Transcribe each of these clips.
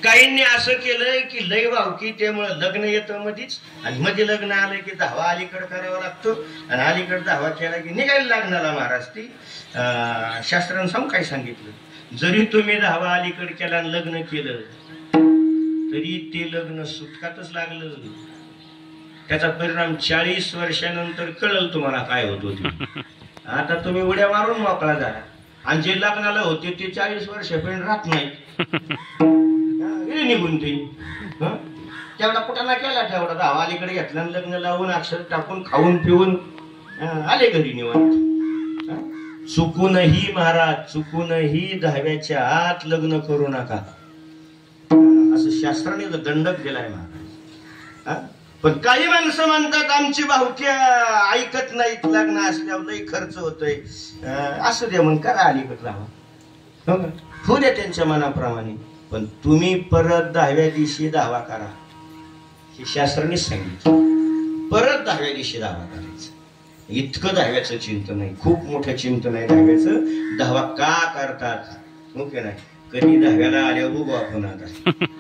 काहींनी असं केलंय की लय भावकी त्यामुळे लग्न येतं मधीच, आणि मध्ये लग्न आलं की धावा अलीकडे करावा लागतो, आणि अलीकडे धावा केला की निघायला लग्नाला महाराज. ती शास्त्रानं सांगू काय सांगितलं, जरी तुम्ही धावा अलीकडे केला आणि लग्न केलं तरी ते लग्न सुटकातच लागलं. त्याचा परिणाम 40 वर्षानंतर कळल तुम्हाला काय होत होते. आता तुम्ही उड्या मारून मोकळा झाला, आणि जे लग्नाला होते ते 40 वर्षापर्यंत राहत नाही, निघून ते तेवढा कुठं केला, तेवढा धावा अलीकडे घेतला, लग्न लावून अक्षर टाकून खाऊन पिऊन आले घरी निवांत. चुकूनही महाराज, चुकूनही दहाव्याच्या आत लग्न करू नका, असं शास्त्राने दंडक दिलाय महाराज. पण काही माणसं म्हणतात आमची भावक्या ऐकत नाहीत, लग्न असल्यावर लई खर्च होतोय. असं दे मग करा अलीकडे राहा, होऊ द्या त्यांच्या मनाप्रमाणे, पण तुम्ही परत 10व्या दिवशी दावा करा, हे शास्त्रानेच सांगितलं. परत 10व्या दिवशी दावा करायचं. इतकं 10व्याचं चिंतन आहे, खूप मोठं चिंतन आहे 10व्याचं. दावा का करतात ओके नाही, कधी 10व्याला आल्यावर बघू आपण आता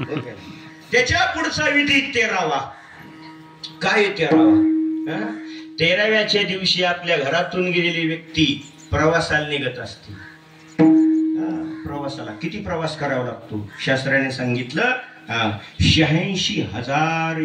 ओके नाही. त्याच्या पुढचा विधी 13वा. काय 13वा? 13व्याच्या दिवशी आपल्या घरातून गेलेली व्यक्ती प्रवासाला निघत असते. प्रवासाला किती प्रवास करावा लागतो शास्त्राने सांगितलं, 86,000